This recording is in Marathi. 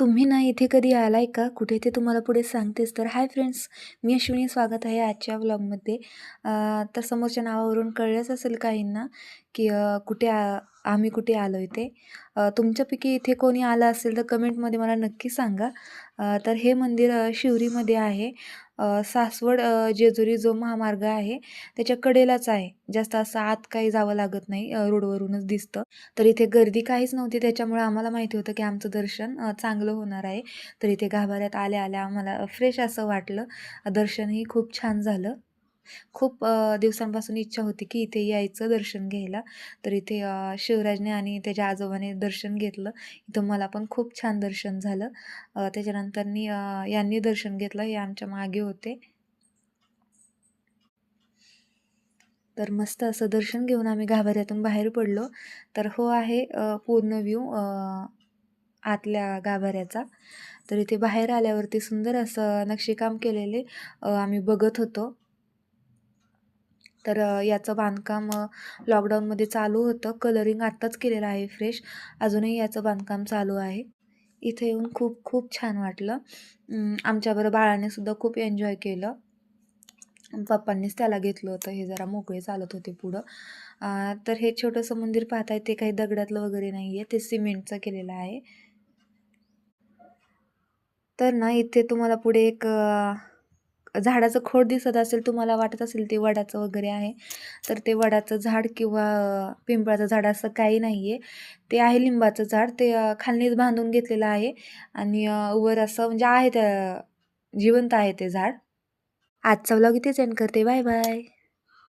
तुम्ही ना इथे कधी आलाय का? कुठे ते तुम्हाला पुढे सांगतेच. तर हाय फ्रेंड्स, मी अश्विनी स्वागत आहे आजच्या व्लॉगमध्ये. तर समोरच्या नावावरून कळलंच असेल काहींना, की आम्ही कुठे आलो आहे ते. तुमच्यापैकी इथे कोणी आलं असेल तर कमेंटमध्ये मला नक्की सांगा. तर हे मंदिर शिवरीमध्ये आहे. सासवड जेजुरी जो महामार्ग आहे त्याच्या कडेलाच आहे. जास्त असं आत काही जावं लागत नाही, रोडवरूनच दिसतं. तर इथे गर्दी काहीच नव्हती, त्याच्यामुळे आम्हाला माहिती होतं की आमचं दर्शन चांगलं होणार आहे. तर इथे गाभाऱ्यात आल्या-आल्या आम्हाला फ्रेश असं वाटलं. दर्शनही खूप छान झालं. खूप दिवसांपासून इच्छा होती की इथे यायचं दर्शन घ्यायला. तर इथे शिवराजने आणि त्याच्या आजोबाने दर्शन घेतलं. इथं मला पण खूप छान दर्शन झालं. त्याच्यानंतरनी यांनी दर्शन घेतलं. हे आमच्या मागे होते. तर मस्त असं दर्शन घेऊन आम्ही गाभाऱ्यातून बाहेर पडलो. तर हो आहे पूर्ण व्ह्यू आतल्या गाभाऱ्याचा. तर इथे बाहेर आल्यावरती सुंदर असं नक्षीकाम केलेले आम्ही बघत होतो. तर याचं बांधकाम लॉकडाऊनमध्ये चालू होतं. कलरिंग आत्ताच केलेलं आहे फ्रेश. अजूनही याचं बांधकाम चालू आहे. इथे येऊन खूप खूप छान वाटलं. आमच्याबरोबर बाळाने सुद्धा खूप एन्जॉय केलं. पप्पांनीच त्याला घेतलं होतं. हे जरा मोकळे चालत होते पुढं. तर हे छोटंसं मंदिर पाहताय ते काही दगडातलं वगैरे नाही आहे. ते सिमेंटचं केलेलं आहे. तर ना इथे तुम्हाला पुढे एक झाडाचं खोड दिसत असेल, तुम्हाला वाटत असेल ते वडाचं वगैरे आहे. तर ते वडाचं झाड किंवा पिंपळाचं झाड असं काही नाही आहे. ते आहे लिंबाचं झाड. ते खालनीच बांधून घेतलेलं आहे आणि वर असं म्हणजे आहे त्या जिवंत आहे ते झाड. आजचा व्लॉग इथेच एंड करते. Bye bye.